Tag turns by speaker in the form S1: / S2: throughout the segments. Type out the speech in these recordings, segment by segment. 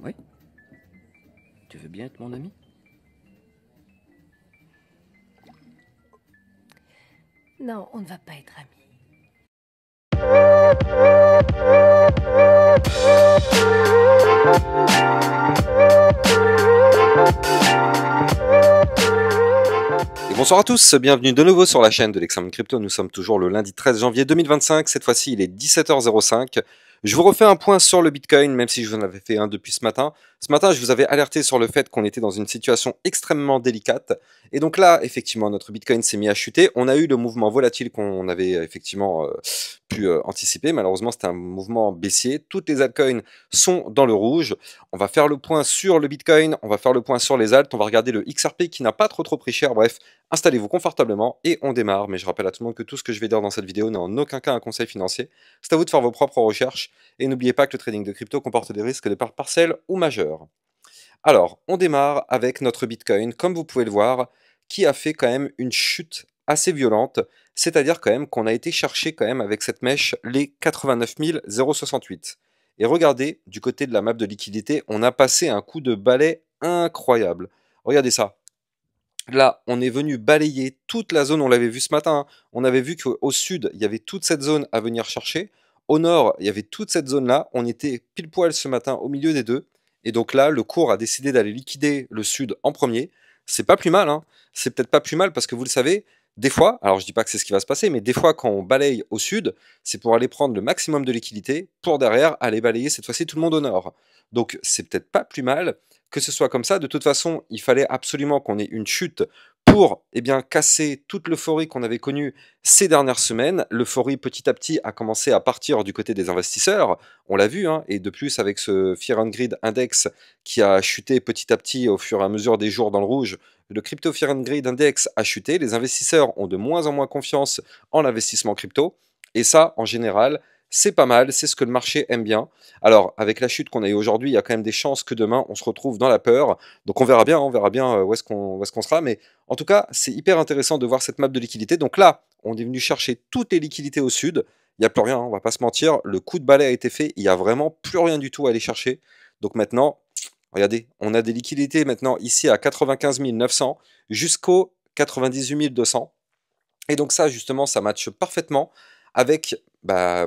S1: Oui? Tu veux bien être mon ami?
S2: Non, on ne va pas être amis.
S3: Et bonsoir à tous, bienvenue de nouveau sur la chaîne de l'Examen Crypto. Nous sommes toujours le lundi 13 janvier 2025, cette fois-ci il est 17h05. Je vous refais un point sur le Bitcoin, même si je vous en avais fait un depuis ce matin. Ce matin, je vous avais alerté sur le fait qu'on était dans une situation extrêmement délicate. Et donc là, effectivement, notre Bitcoin s'est mis à chuter. On a eu le mouvement volatile qu'on avait effectivement pu anticiper. Malheureusement, c'était un mouvement baissier. Toutes les altcoins sont dans le rouge. On va faire le point sur le Bitcoin, on va faire le point sur les alts, on va regarder le XRP qui n'a pas trop pris cher. Bref, installez-vous confortablement et on démarre. Mais je rappelle à tout le monde que tout ce que je vais dire dans cette vidéo n'est en aucun cas un conseil financier. C'est à vous de faire vos propres recherches. Et n'oubliez pas que le trading de crypto comporte des risques de part partiels ou majeurs. Alors, on démarre avec notre Bitcoin, comme vous pouvez le voir, qui a fait quand même une chute assez violente. C'est-à-dire quand même qu'on a été chercher quand même avec cette mèche les 89 068. Et regardez, du côté de la map de liquidité, on a passé un coup de balai incroyable. Regardez ça. Là, on est venu balayer toute la zone, on l'avait vu ce matin, hein. On avait vu qu'au sud, il y avait toute cette zone à venir chercher. Au nord, il y avait toute cette zone-là. On était pile poil ce matin au milieu des deux. Et donc là, le cours a décidé d'aller liquider le sud en premier. C'est pas plus mal, hein. C'est peut-être pas plus mal parce que vous le savez, des fois, alors je dis pas que c'est ce qui va se passer, mais des fois quand on balaye au sud, c'est pour aller prendre le maximum de liquidité pour derrière aller balayer cette fois-ci tout le monde au nord. Donc c'est peut-être pas plus mal que ce soit comme ça. De toute façon, il fallait absolument qu'on ait une chute pour casser toute l'euphorie qu'on avait connue ces dernières semaines. L'euphorie, petit à petit, a commencé à partir du côté des investisseurs. On l'a vu, hein, et de plus, avec ce Fear and Greed Index qui a chuté petit à petit au fur et à mesure des jours dans le rouge, le Crypto Fear and Greed Index a chuté. Les investisseurs ont de moins en moins confiance en l'investissement crypto. Et ça, en général, c'est pas mal, c'est ce que le marché aime bien. Alors, avec la chute qu'on a eu aujourd'hui, il y a quand même des chances que demain, on se retrouve dans la peur. Donc, on verra bien où est-ce qu'on sera. Mais en tout cas, c'est hyper intéressant de voir cette map de liquidité. Donc là, on est venu chercher toutes les liquidités au sud. Il n'y a plus rien, hein, on va pas se mentir. Le coup de balai a été fait. Il n'y a vraiment plus rien du tout à aller chercher. Donc maintenant, regardez, on a des liquidités maintenant ici à 95 900 jusqu'au 98 200. Et donc ça, justement, ça matche parfaitement avec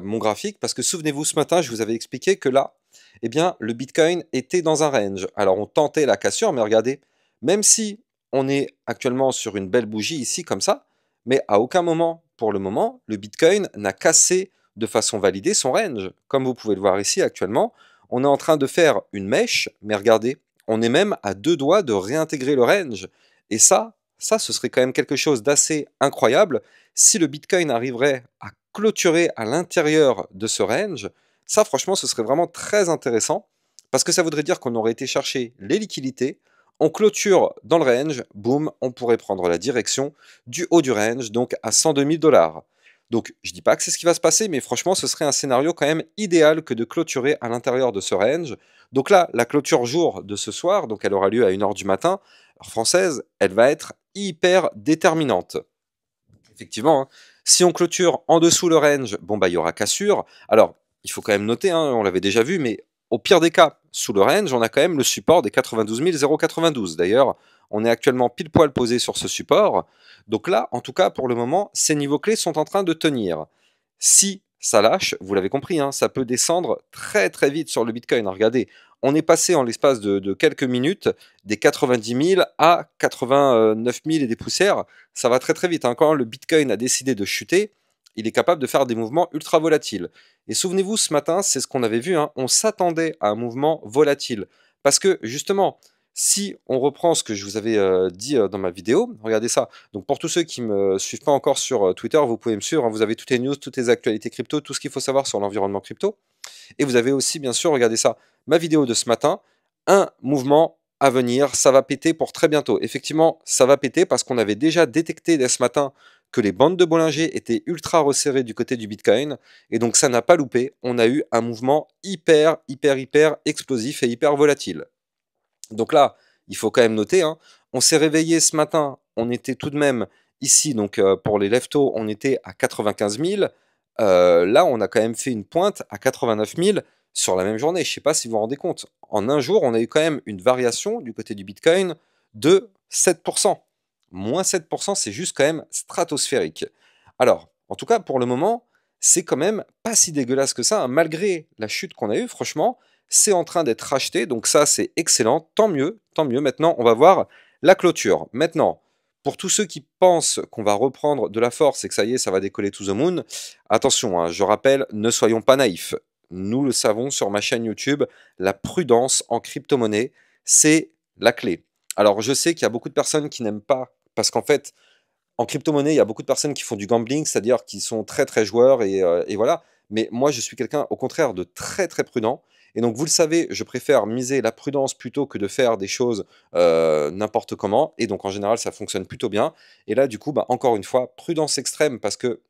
S3: mon graphique, parce que souvenez-vous, ce matin, je vous avais expliqué que là, eh bien, le Bitcoin était dans un range. Alors, on tentait la cassure, mais regardez, même si on est actuellement sur une belle bougie ici, comme ça, mais à aucun moment, pour le moment, le Bitcoin n'a cassé de façon validée son range. Comme vous pouvez le voir ici actuellement, on est en train de faire une mèche, mais regardez, on est même à deux doigts de réintégrer le range. Et ça, ce serait quand même quelque chose d'assez incroyable si le Bitcoin arriverait à clôturer à l'intérieur de ce range. Ça, franchement, ce serait vraiment très intéressant parce que ça voudrait dire qu'on aurait été chercher les liquidités, on clôture dans le range, boum, on pourrait prendre la direction du haut du range, donc à 102 000 $. Donc, je dis pas que c'est ce qui va se passer, mais franchement, ce serait un scénario quand même idéal que de clôturer à l'intérieur de ce range. Donc là, la clôture jour de ce soir, donc elle aura lieu à 1h du matin, heure française, elle va être hyper déterminante. Effectivement, hein, si on clôture en dessous le range, bon bah il y aura cassure. Alors, il faut quand même noter, hein, on l'avait déjà vu, mais au pire des cas, sous le range, on a quand même le support des 92 092. D'ailleurs, on est actuellement pile poil posé sur ce support. Donc là, en tout cas, pour le moment, ces niveaux clés sont en train de tenir. Si ça lâche, vous l'avez compris, hein, ça peut descendre très très vite sur le Bitcoin. Alors, regardez, on est passé en l'espace de quelques minutes des 90 000 à 89 000 et des poussières. Ça va très très vite, hein. Quand le Bitcoin a décidé de chuter, il est capable de faire des mouvements ultra volatiles. Et souvenez-vous, ce matin, c'est ce qu'on avait vu, hein, on s'attendait à un mouvement volatile. Parce que justement, si on reprend ce que je vous avais dit dans ma vidéo, regardez ça. Donc pour tous ceux qui ne me suivent pas encore sur Twitter, vous pouvez me suivre, hein, vous avez toutes les news, toutes les actualités crypto, tout ce qu'il faut savoir sur l'environnement crypto. Et vous avez aussi, bien sûr, regardez ça, ma vidéo de ce matin, un mouvement à venir, ça va péter pour très bientôt. Effectivement, ça va péter parce qu'on avait déjà détecté dès ce matin que les bandes de Bollinger étaient ultra resserrées du côté du Bitcoin, et donc ça n'a pas loupé, on a eu un mouvement hyper explosif et hyper volatile. Donc là, il faut quand même noter, hein, on s'est réveillé ce matin, on était tout de même ici, donc pour les leftos, on était à 95 000, là on a quand même fait une pointe à 89 000, sur la même journée. Je ne sais pas si vous vous rendez compte. En un jour, on a eu quand même une variation du côté du Bitcoin de 7%. Moins 7%, c'est juste quand même stratosphérique. Alors, en tout cas, pour le moment, c'est quand même pas si dégueulasse que ça, hein. Malgré la chute qu'on a eue, franchement, c'est en train d'être racheté. Donc ça, c'est excellent. Tant mieux, tant mieux. Maintenant, on va voir la clôture. Maintenant, pour tous ceux qui pensent qu'on va reprendre de la force et que ça y est, ça va décoller to the moon, attention, hein, je rappelle, ne soyons pas naïfs. Nous le savons sur ma chaîne YouTube, la prudence en crypto-monnaie, c'est la clé. Alors, je sais qu'il y a beaucoup de personnes qui n'aiment pas, parce qu'en fait, en crypto-monnaie, il y a beaucoup de personnes qui font du gambling, c'est-à-dire qui sont très très joueurs et voilà. Mais moi, je suis quelqu'un au contraire de très très prudent. Et donc, vous le savez, je préfère miser la prudence plutôt que de faire des choses n'importe comment. Et donc, en général, ça fonctionne plutôt bien. Et là, du coup, bah, encore une fois, prudence extrême parce que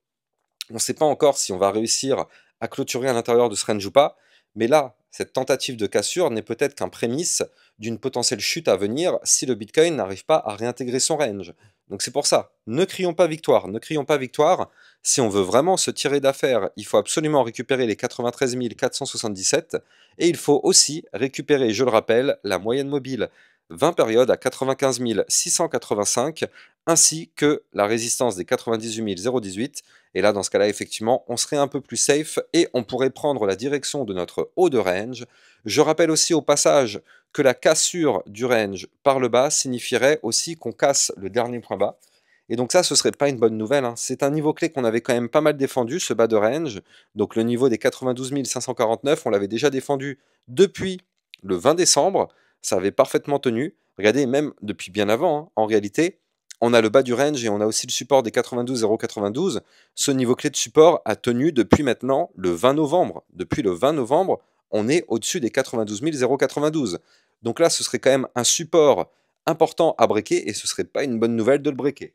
S3: on ne sait pas encore si on va réussir à clôturer à l'intérieur de ce range ou pas. Mais là, cette tentative de cassure n'est peut-être qu'un prémisse d'une potentielle chute à venir si le Bitcoin n'arrive pas à réintégrer son range. Donc c'est pour ça, ne crions pas victoire, ne crions pas victoire. Si on veut vraiment se tirer d'affaire, il faut absolument récupérer les 93 477 et il faut aussi récupérer, je le rappelle, la moyenne mobile 20 périodes à 95 685 ainsi que la résistance des 98 018. Et là, dans ce cas-là, effectivement, on serait un peu plus safe et on pourrait prendre la direction de notre haut de range. Je rappelle aussi au passage que la cassure du range par le bas signifierait aussi qu'on casse le dernier point bas. Et donc ça, ce serait pas une bonne nouvelle, hein. C'est un niveau clé qu'on avait quand même pas mal défendu, ce bas de range. Donc le niveau des 92 549, on l'avait déjà défendu depuis le 20 décembre. Ça avait parfaitement tenu. Regardez, même depuis bien avant, hein, en réalité, on a le bas du range et on a aussi le support des 92 092. Ce niveau clé de support a tenu depuis maintenant le 20 novembre. Depuis le 20 novembre, on est au-dessus des 92 092. Donc là, ce serait quand même un support important à breaker et ce serait pas une bonne nouvelle de le breaker.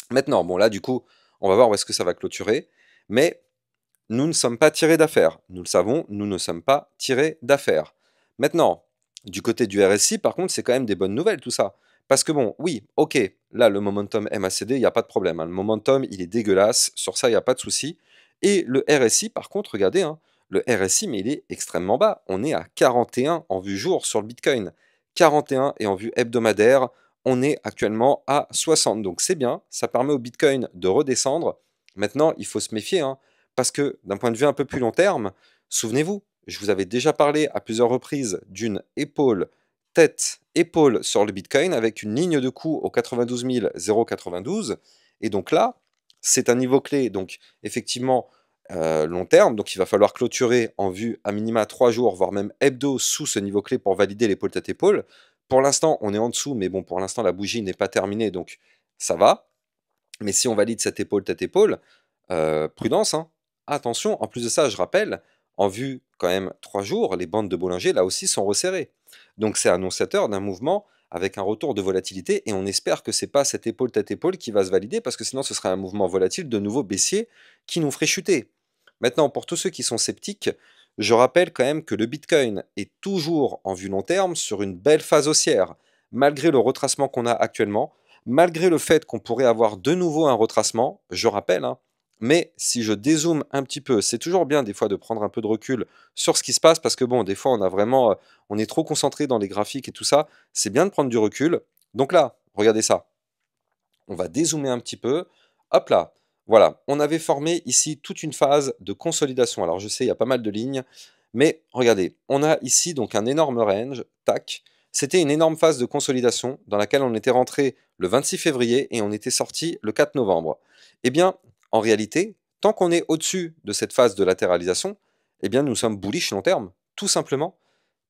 S3: Maintenant, bon là, du coup, on va voir où est-ce que ça va clôturer. Mais nous ne sommes pas tirés d'affaires. Nous le savons, nous ne sommes pas tirés d'affaires. Maintenant, du côté du RSI, par contre, c'est quand même des bonnes nouvelles tout ça. Parce que bon, oui, ok, là, le momentum MACD, il n'y a pas de problème, hein. Le momentum, il est dégueulasse. Sur ça, il n'y a pas de souci. Et le RSI, par contre, regardez, hein, le RSI, mais il est extrêmement bas. On est à 41 en vue jour sur le Bitcoin. 41 et en vue hebdomadaire, on est actuellement à 60. Donc c'est bien, ça permet au Bitcoin de redescendre. Maintenant, il faut se méfier, hein, parce que d'un point de vue un peu plus long terme, souvenez-vous, je vous avais déjà parlé à plusieurs reprises d'une épaule, tête, épaule sur le Bitcoin avec une ligne de coup au 92 092. Et donc là, c'est un niveau clé, donc effectivement long terme. Donc il va falloir clôturer en vue à minima 3 jours, voire même hebdo sous ce niveau clé pour valider l'épaule tête épaule. Pour l'instant, on est en dessous, mais bon, pour l'instant, la bougie n'est pas terminée, donc ça va. Mais si on valide cette épaule tête épaule, prudence, hein. Attention, en plus de ça, je rappelle, en vue quand même 3 jours, les bandes de Bollinger là aussi sont resserrées. Donc c'est annonciateur d'un mouvement avec un retour de volatilité et on espère que c'est pas cette épaule tête épaule qui va se valider parce que sinon ce serait un mouvement volatile de nouveau baissier qui nous ferait chuter. Maintenant, pour tous ceux qui sont sceptiques, je rappelle quand même que le Bitcoin est toujours en vue long terme sur une belle phase haussière, malgré le retracement qu'on a actuellement, malgré le fait qu'on pourrait avoir de nouveau un retracement, je rappelle, hein. Mais si je dézoome un petit peu, c'est toujours bien des fois de prendre un peu de recul sur ce qui se passe parce que bon, des fois on a vraiment, on est trop concentré dans les graphiques et tout ça. C'est bien de prendre du recul. Donc là, regardez ça. On va dézoomer un petit peu. Hop là. Voilà. On avait formé ici toute une phase de consolidation. Alors je sais, il y a pas mal de lignes, mais regardez, on a ici donc un énorme range. Tac. C'était une énorme phase de consolidation dans laquelle on était rentré le 26 février et on était sorti le 4 novembre. Eh bien, en réalité, tant qu'on est au-dessus de cette phase de latéralisation, eh bien, nous sommes bullish long terme, tout simplement.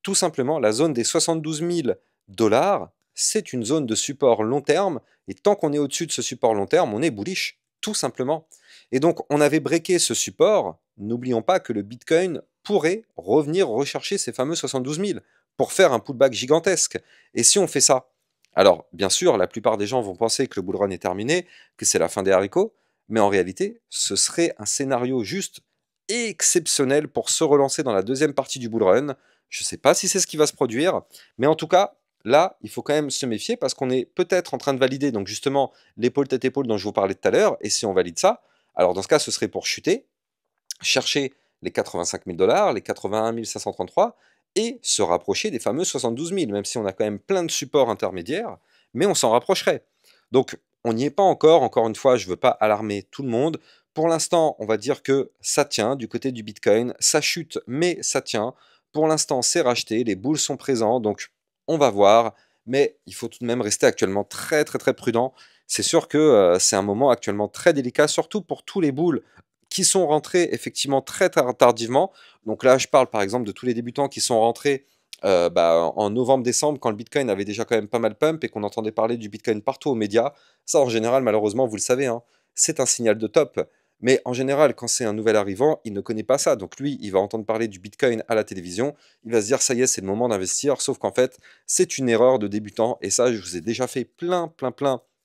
S3: Tout simplement, la zone des 72 000 $, c'est une zone de support long terme, et tant qu'on est au-dessus de ce support long terme, on est bullish, tout simplement. Et donc, on avait breaké ce support, n'oublions pas que le Bitcoin pourrait revenir rechercher ces fameux 72 000 pour faire un pullback gigantesque. Et si on fait ça, alors bien sûr, la plupart des gens vont penser que le bull run est terminé, que c'est la fin des haricots, mais en réalité, ce serait un scénario juste exceptionnel pour se relancer dans la deuxième partie du bull run. Je ne sais pas si c'est ce qui va se produire, mais en tout cas, là, il faut quand même se méfier parce qu'on est peut-être en train de valider donc justement l'épaule tête épaule dont je vous parlais tout à l'heure, et si on valide ça, alors dans ce cas, ce serait pour chuter, chercher les 85 000 $, les 81 533 et se rapprocher des fameux 72 000, même si on a quand même plein de supports intermédiaires, mais on s'en rapprocherait. Donc on n'y est pas encore une fois, je ne veux pas alarmer tout le monde. Pour l'instant, on va dire que ça tient du côté du Bitcoin, ça chute, mais ça tient. Pour l'instant, c'est racheté, les bulles sont présents, donc on va voir, mais il faut tout de même rester actuellement très très très prudent. C'est sûr que c'est un moment actuellement très délicat, surtout pour tous les bulles qui sont rentrés effectivement très tardivement. Donc là, je parle par exemple de tous les débutants qui sont rentrés en novembre-décembre, quand le Bitcoin avait déjà quand même pas mal pump et qu'on entendait parler du Bitcoin partout aux médias. Ça, en général, malheureusement, vous le savez, hein, c'est un signal de top. Mais en général, quand c'est un nouvel arrivant, il ne connaît pas ça. Donc lui, il va entendre parler du Bitcoin à la télévision, il va se dire, ça y est, c'est le moment d'investir. Sauf qu'en fait, c'est une erreur de débutant. Et ça, je vous ai déjà fait plein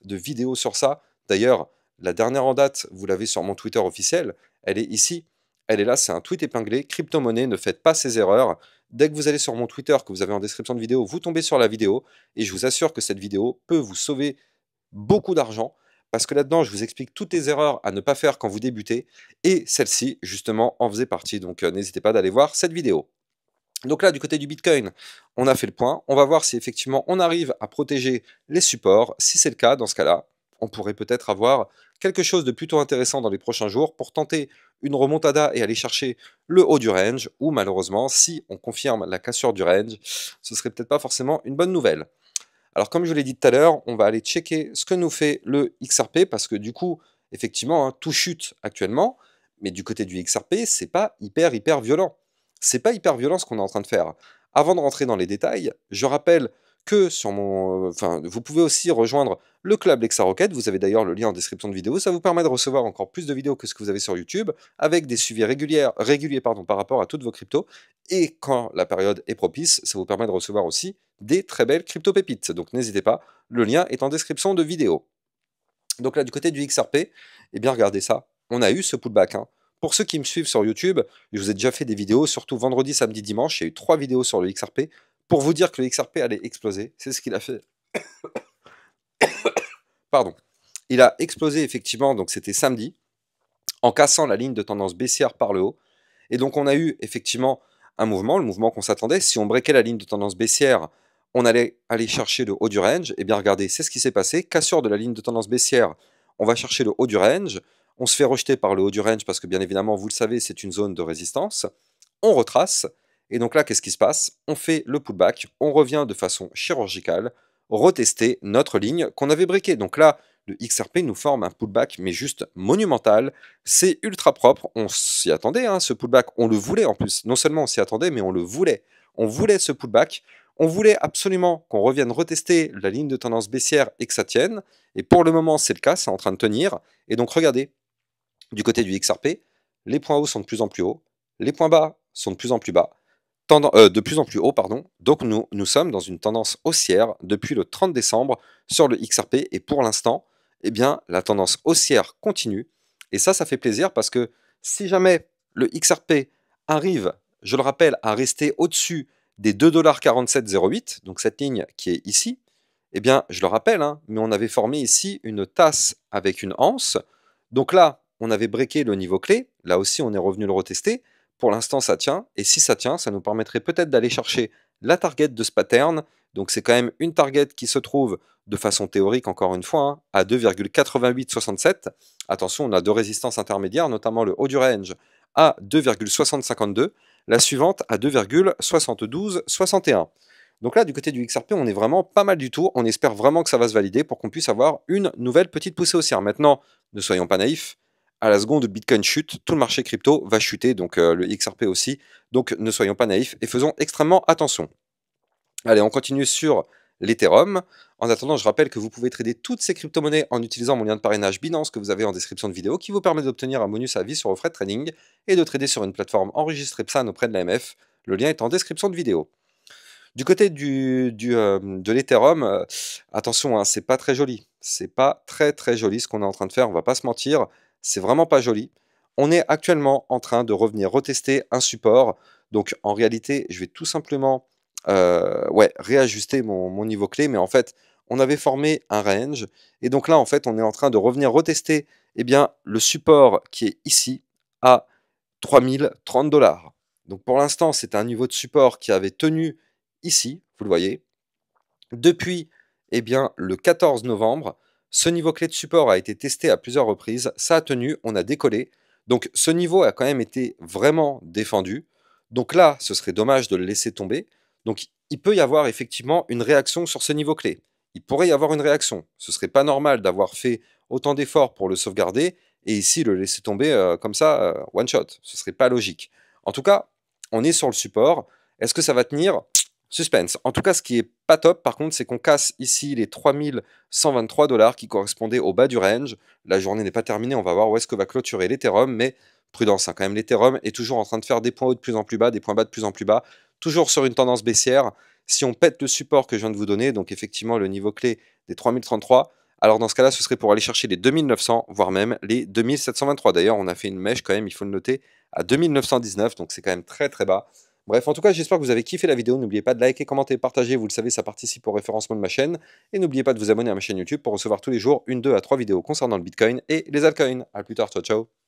S3: de vidéos sur ça. D'ailleurs, la dernière en date, vous l'avez sur mon Twitter officiel, elle est ici. Elle est là, c'est un tweet épinglé. Crypto-monnaie, ne faites pas ces erreurs. Dès que vous allez sur mon Twitter, que vous avez en description de vidéo, vous tombez sur la vidéo. Et je vous assure que cette vidéo peut vous sauver beaucoup d'argent. Parce que là-dedans, je vous explique toutes les erreurs à ne pas faire quand vous débutez. Et celle-ci, justement, en faisait partie. Donc n'hésitez pas d'aller voir cette vidéo. Donc là, du côté du Bitcoin, on a fait le point. On va voir si effectivement on arrive à protéger les supports. Si c'est le cas, dans ce cas-là, on pourrait peut-être avoir quelque chose de plutôt intéressant dans les prochains jours pour tenter une remontada et aller chercher le haut du range. Ou malheureusement, si on confirme la cassure du range, ce serait peut-être pas forcément une bonne nouvelle. Alors comme je vous l'ai dit tout à l'heure, on va aller checker ce que nous fait le XRP parce que du coup, effectivement, hein, tout chute actuellement. Mais du côté du XRP, c'est pas hyper violent. C'est pas hyper violent ce qu'on est en train de faire. Avant de rentrer dans les détails, je rappelle que sur mon, vous pouvez aussi rejoindre le club LexaRocket. Vous avez d'ailleurs le lien en description de vidéo. Ça vous permet de recevoir encore plus de vidéos que ce que vous avez sur YouTube, avec des suivis réguliers par rapport à toutes vos cryptos. Et quand la période est propice, ça vous permet de recevoir aussi des très belles crypto pépites. Donc n'hésitez pas, le lien est en description de vidéo. Donc là, du côté du XRP, eh bien regardez ça, on a eu ce pullback, hein. Pour ceux qui me suivent sur YouTube, je vous ai déjà fait des vidéos, surtout vendredi, samedi, dimanche. Il y a eu 3 vidéos sur le XRP pour vous dire que le XRP allait exploser. C'est ce qu'il a fait. Pardon. Il a explosé effectivement, donc c'était samedi, en cassant la ligne de tendance baissière par le haut. Et donc on a eu effectivement un mouvement, le mouvement qu'on s'attendait. Si on breakait la ligne de tendance baissière, on allait aller chercher le haut du range. Et bien regardez, c'est ce qui s'est passé. Cassure de la ligne de tendance baissière, on va chercher le haut du range. On se fait rejeter par le haut du range parce que bien évidemment, vous le savez, c'est une zone de résistance. On retrace. Et donc là, qu'est-ce qui se passe? On fait le pullback, on revient de façon chirurgicale, retester notre ligne qu'on avait breakée. Donc là, le XRP nous forme un pullback, mais juste monumental. C'est ultra propre. On s'y attendait, hein, ce pullback. On le voulait en plus. Non seulement on s'y attendait, mais on le voulait. On voulait ce pullback. On voulait absolument qu'on revienne retester la ligne de tendance baissière et que ça tienne. Et pour le moment, c'est le cas, c'est en train de tenir. Et donc, regardez, du côté du XRP, les points hauts sont de plus en plus hauts, les points bas sont de plus en plus bas, de plus en plus haut, pardon. Donc nous sommes dans une tendance haussière depuis le 30 décembre sur le XRP. Et pour l'instant, eh bien, la tendance haussière continue. Et ça fait plaisir parce que si jamais le XRP arrive, je le rappelle, à rester au-dessus des 2,4708 $, donc cette ligne qui est ici, eh bien, je le rappelle, hein, mais on avait formé ici une tasse avec une anse. Donc là, on avait breaké le niveau clé. Là aussi, on est revenu le retester. Pour l'instant, ça tient. Et si ça tient, ça nous permettrait peut-être d'aller chercher la target de ce pattern. Donc c'est quand même une target qui se trouve de façon théorique, encore une fois, hein, à 2,8867. Attention, on a deux résistances intermédiaires, notamment le haut du range à 2,6052. La suivante à 2,7261. Donc là, du côté du XRP, on est vraiment pas mal du tout. On espère vraiment que ça va se valider pour qu'on puisse avoir une nouvelle petite poussée haussière. Maintenant, ne soyons pas naïfs. À la seconde où le Bitcoin chute, tout le marché crypto va chuter, donc le XRP aussi. Donc ne soyons pas naïfs et faisons extrêmement attention. Allez, on continue sur l'Ethereum. En attendant, je rappelle que vous pouvez trader toutes ces crypto-monnaies en utilisant mon lien de parrainage Binance que vous avez en description de vidéo, qui vous permet d'obtenir un bonus à vie sur vos frais de trading et de trader sur une plateforme enregistrée PSAN auprès de l'AMF. Le lien est en description de vidéo. Du côté de l'Ethereum, attention, hein, c'est pas très joli. C'est pas très joli ce qu'on est en train de faire, on va pas se mentir. C'est vraiment pas joli. On est actuellement en train de revenir retester un support. Donc en réalité, je vais tout simplement réajuster mon niveau clé. Mais en fait, on avait formé un range. Et donc là, en fait, on est en train de revenir retester le support qui est ici à 3030 $. Donc pour l'instant, c'est un niveau de support qui avait tenu ici, vous le voyez. Depuis eh bien, le 14 novembre, ce niveau clé de support a été testé à plusieurs reprises, ça a tenu, on a décollé. Donc ce niveau a quand même été vraiment défendu. Donc là, ce serait dommage de le laisser tomber. Donc il peut y avoir effectivement une réaction sur ce niveau clé. Il pourrait y avoir une réaction. Ce serait pas normal d'avoir fait autant d'efforts pour le sauvegarder et ici le laisser tomber comme ça, one shot. Ce serait pas logique. En tout cas, on est sur le support. Est-ce que ça va tenir? Suspense. En tout cas, ce qui est pas top, par contre, c'est qu'on casse ici les 3123 $ qui correspondaient au bas du range. La journée n'est pas terminée, on va voir où est-ce que va clôturer l'Ethereum, mais prudence, hein, quand même, l'Ethereum est toujours en train de faire des points hauts de plus en plus bas, des points bas de plus en plus bas, toujours sur une tendance baissière. Si on pète le support que je viens de vous donner, donc effectivement le niveau clé des 3033, alors dans ce cas-là, ce serait pour aller chercher les 2900, voire même les 2723. D'ailleurs, on a fait une mèche quand même, il faut le noter, à 2919, donc c'est quand même très très bas. Bref, en tout cas, j'espère que vous avez kiffé la vidéo. N'oubliez pas de liker, commenter, partager. Vous le savez, ça participe au référencement de ma chaîne. Et n'oubliez pas de vous abonner à ma chaîne YouTube pour recevoir tous les jours 1, 2 à 3 vidéos concernant le Bitcoin et les altcoins. A plus tard, ciao ciao.